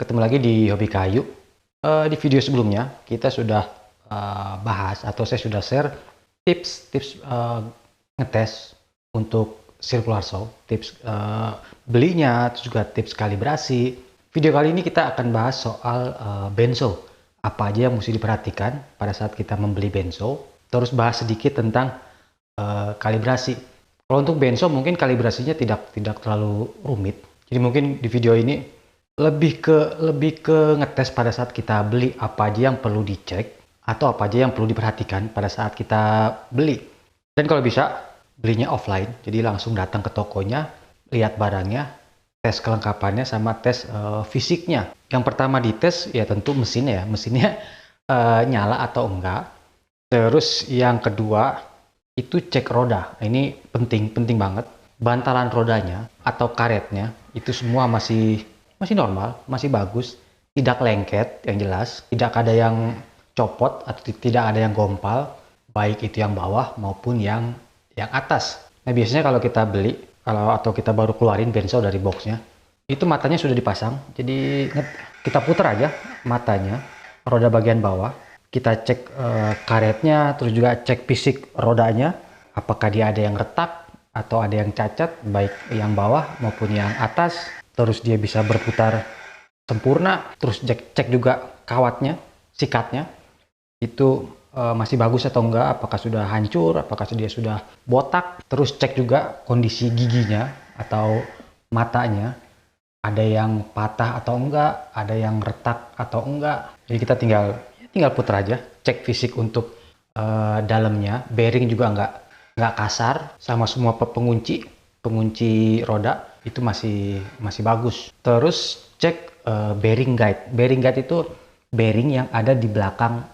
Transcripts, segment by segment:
ketemu lagi di Hobi Kayu. Di video sebelumnya kita sudah bahas atau saya sudah share tips-tips ngetes untuk circular saw, tips belinya, terus juga tips kalibrasi. Video kali ini kita akan bahas soal benzo. Apa aja yang mesti diperhatikan pada saat kita membeli benzo. Terus bahas sedikit tentang kalibrasi. Kalau untuk benzo mungkin kalibrasinya tidak terlalu rumit. Jadi mungkin di video ini lebih ke ngetes pada saat kita beli apa aja yang perlu dicek atau apa aja yang perlu diperhatikan pada saat kita beli. Dan kalau bisa belinya offline, jadi langsung datang ke tokonya, lihat barangnya, tes kelengkapannya sama tes fisiknya. Yang pertama dites ya tentu mesinnya nyala atau enggak. Terus yang kedua itu cek roda. Nah, ini penting banget. Bantalan rodanya atau karetnya itu semua masih normal, masih bagus, tidak lengket yang jelas, tidak ada yang copot atau tidak ada yang gompal, baik itu yang bawah maupun yang atas. Nah biasanya kalau kita beli, atau kita baru keluarin benzo dari boxnya, itu matanya sudah dipasang, jadi kita putar aja matanya, roda bagian bawah, kita cek karetnya, terus juga cek fisik rodanya, apakah dia ada yang retak atau ada yang cacat, baik yang bawah maupun yang atas. Terus dia bisa berputar sempurna. Terus cek juga kawatnya, sikatnya, itu masih bagus atau enggak, apakah sudah hancur, apakah dia sudah botak. Terus cek juga kondisi giginya atau matanya, ada yang patah atau enggak, ada yang retak atau enggak. Jadi kita tinggal putar aja, cek fisik untuk dalamnya, bearing juga enggak kasar, sama semua pengunci roda itu masih bagus. Terus cek bearing guide. Bearing guide itu bearing yang ada di belakang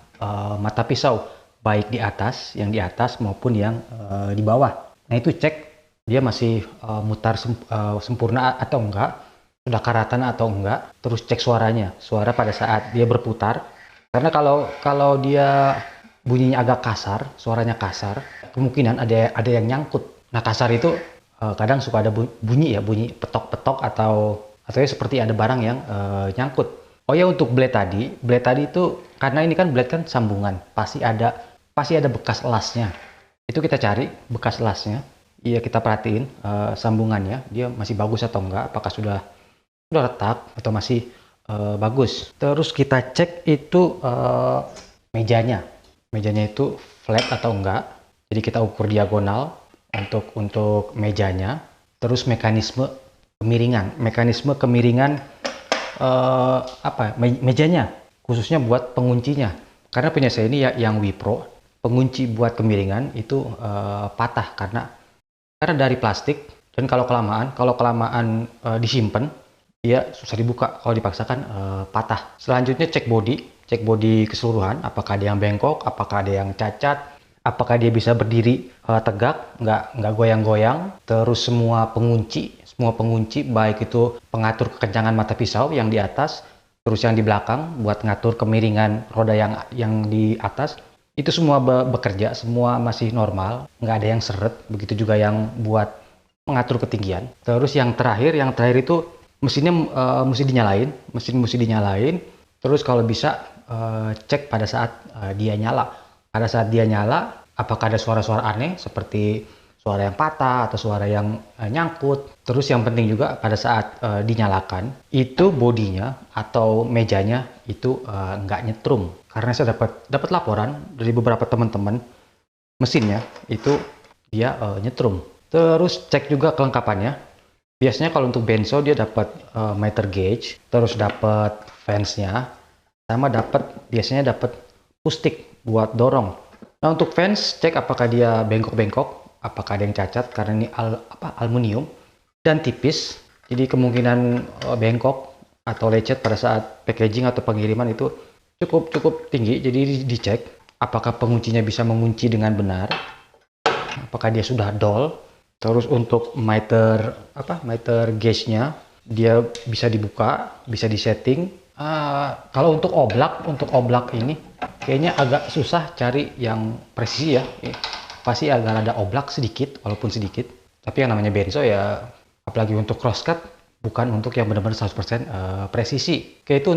mata pisau, baik di atas maupun yang di bawah. Nah itu cek dia masih mutar sempurna atau enggak, sudah karatan atau enggak. Terus cek suara pada saat dia berputar, karena kalau dia bunyinya agak kasar, suaranya kasar, kemungkinan ada yang nyangkut. Nah kasar itu kadang suka ada bunyi petok-petok atau ya seperti ada barang yang nyangkut. Oh ya, untuk blade tadi itu karena ini kan blade kan sambungan, pasti ada bekas elasnya. Itu kita cari bekas elasnya. Iya, kita perhatiin sambungannya, dia masih bagus atau enggak, apakah sudah retak atau masih bagus. Terus kita cek itu mejanya itu flat atau enggak. Jadi kita ukur diagonal untuk mejanya. Terus mekanisme kemiringan mejanya, khususnya buat penguncinya. Karena punya saya ini ya yang Wipro, pengunci buat kemiringan itu patah karena dari plastik, dan kalau kelamaan disimpan dia susah dibuka, kalau dipaksakan patah. Selanjutnya cek bodi keseluruhan, apakah ada yang bengkok, apakah ada yang cacat, apakah dia bisa berdiri tegak, nggak goyang-goyang. Terus semua pengunci baik itu pengatur kekencangan mata pisau yang di atas, terus yang di belakang buat ngatur kemiringan roda yang di atas, itu semua bekerja, semua masih normal, nggak ada yang seret. Begitu juga yang buat mengatur ketinggian. Terus yang terakhir itu mesinnya mesti dinyalain. Terus kalau bisa cek pada saat dia nyala. Pada saat dia nyala, apakah ada suara-suara aneh seperti suara yang patah atau suara yang nyangkut. Terus yang penting juga pada saat dinyalakan, itu bodinya atau mejanya itu nggak nyetrum. Karena saya dapat laporan dari beberapa teman-teman, mesinnya itu dia nyetrum. Terus cek juga kelengkapannya. Biasanya kalau untuk benzo dia dapat meter gauge, terus dapat fansnya, sama biasanya dapat pustik buat dorong. Nah untuk fans, cek apakah dia bengkok-bengkok, apakah ada yang cacat, karena ini aluminium dan tipis, jadi kemungkinan bengkok atau lecet pada saat packaging atau pengiriman itu cukup tinggi. Jadi dicek apakah penguncinya bisa mengunci dengan benar, apakah dia sudah dol. Terus untuk meter gauge-nya dia bisa dibuka, bisa disetting. Kalau untuk oblak ini kayaknya agak susah cari yang presisi ya. Pasti agak ada oblak sedikit, walaupun sedikit. Tapi yang namanya benzo ya, apalagi untuk crosscut, bukan untuk yang benar-benar 100% presisi. Oke, itu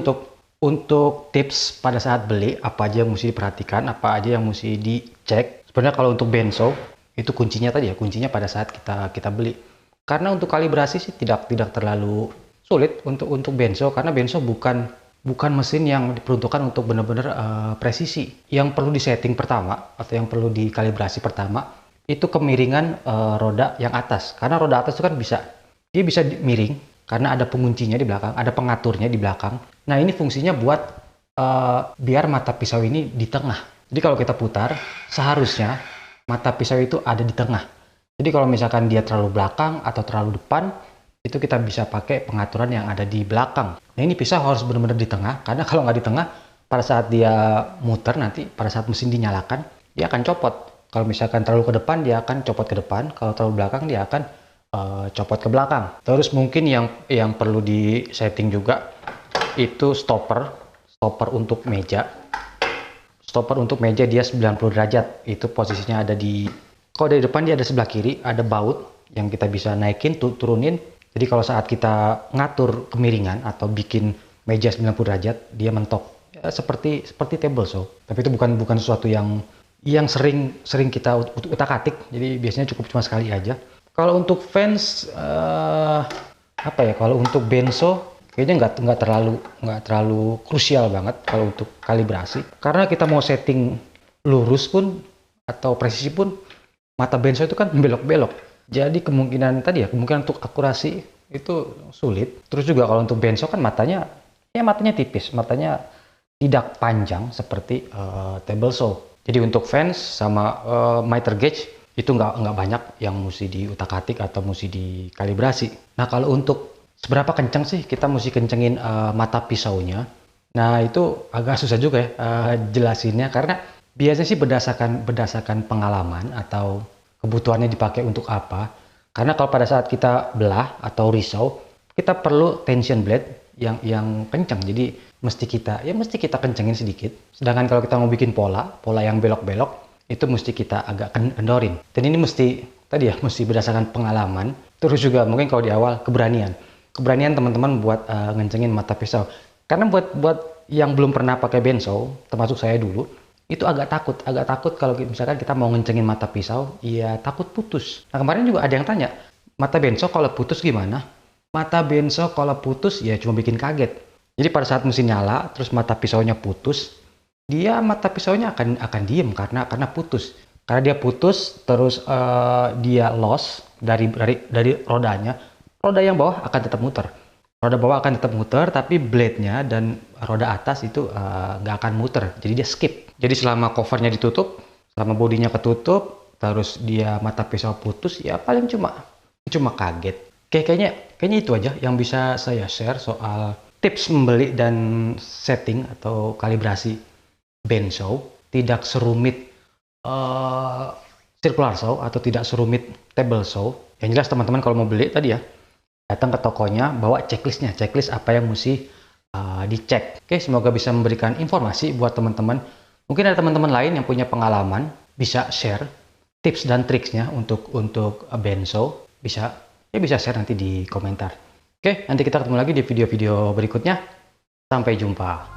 untuk tips pada saat beli, apa aja yang mesti diperhatikan, apa aja yang mesti dicek. Sebenarnya kalau untuk benzo itu kuncinya tadi ya, kuncinya pada saat kita beli. Karena untuk kalibrasi sih tidak terlalu sulit untuk benzo, karena benzo bukan mesin yang diperuntukkan untuk benar-benar presisi. Yang perlu disetting pertama atau yang perlu dikalibrasi pertama itu kemiringan roda yang atas. Karena roda atas itu kan dia bisa miring karena ada penguncinya di belakang, ada pengaturnya di belakang. Nah, ini fungsinya buat biar mata pisau ini di tengah. Jadi kalau kita putar, seharusnya mata pisau itu ada di tengah. Jadi kalau misalkan dia terlalu belakang atau terlalu depan, itu kita bisa pakai pengaturan yang ada di belakang. Nah, ini pisau harus benar-benar di tengah, karena kalau nggak di tengah, pada saat dia muter nanti, pada saat mesin dinyalakan, dia akan copot. Kalau misalkan terlalu ke depan, dia akan copot ke depan. Kalau terlalu belakang, dia akan copot ke belakang. Terus mungkin yang perlu di setting juga itu stopper untuk meja. Stopper untuk meja dia 90 derajat. Itu posisinya ada kalau dari depan dia ada sebelah kiri, ada baut yang kita bisa naikin, turunin. Jadi kalau saat kita ngatur kemiringan atau bikin meja 90 derajat, dia mentok. Ya, seperti table saw. Tapi itu bukan sesuatu yang sering kita utak-atik. Jadi biasanya cukup cuma sekali aja. Kalau untuk fans kalau untuk benzo kayaknya nggak terlalu krusial banget kalau untuk kalibrasi, karena kita mau setting lurus pun atau presisi pun mata benzo itu kan belok-belok, jadi kemungkinan untuk akurasi itu sulit. Terus juga kalau untuk benzo kan matanya tipis, matanya tidak panjang seperti table saw. Jadi untuk fans sama miter gauge itu nggak banyak yang mesti diutak-atik atau mesti dikalibrasi. Nah, kalau untuk seberapa kencang sih kita mesti kencengin mata pisaunya, nah itu agak susah juga ya jelasinnya, karena biasanya sih berdasarkan pengalaman atau kebutuhannya dipakai untuk apa. Karena kalau pada saat kita belah atau risau, kita perlu tension blade yang kencang, jadi mesti kita kencengin sedikit. Sedangkan kalau kita mau bikin pola yang belok-belok, itu mesti kita agak kendorin. Dan ini mesti berdasarkan pengalaman. Terus juga mungkin kalau di awal keberanian teman-teman buat ngencengin mata pisau. Karena buat yang belum pernah pakai benzo, termasuk saya dulu, itu agak takut kalau misalkan kita mau ngencengin mata pisau, ya takut putus. Nah, kemarin juga ada yang tanya, mata benzo kalau putus gimana? Mata benzo kalau putus ya cuma bikin kaget. Jadi pada saat mesin nyala terus mata pisaunya putus, mata pisaunya akan diem karena putus. Karena dia putus, terus dia loss dari rodanya. Roda yang bawah akan tetap muter. Roda bawah akan tetap muter, tapi blade-nya dan roda atas itu nggak akan muter. Jadi dia skip. Jadi selama covernya ditutup, selama bodinya ketutup, terus dia mata pisau putus, ya paling cuma kaget. Kayaknya itu aja yang bisa saya share soal tips membeli dan setting atau kalibrasi benzo. Tidak serumit circular saw atau tidak serumit table saw. Yang jelas teman-teman kalau mau beli tadi ya, datang ke tokonya, bawa checklist apa yang mesti dicek. Oke, semoga bisa memberikan informasi buat teman-teman. Mungkin ada teman-teman lain yang punya pengalaman, bisa share tips dan triksnya untuk benzo. Bisa share nanti di komentar. Oke, nanti kita ketemu lagi di video-video berikutnya. Sampai jumpa.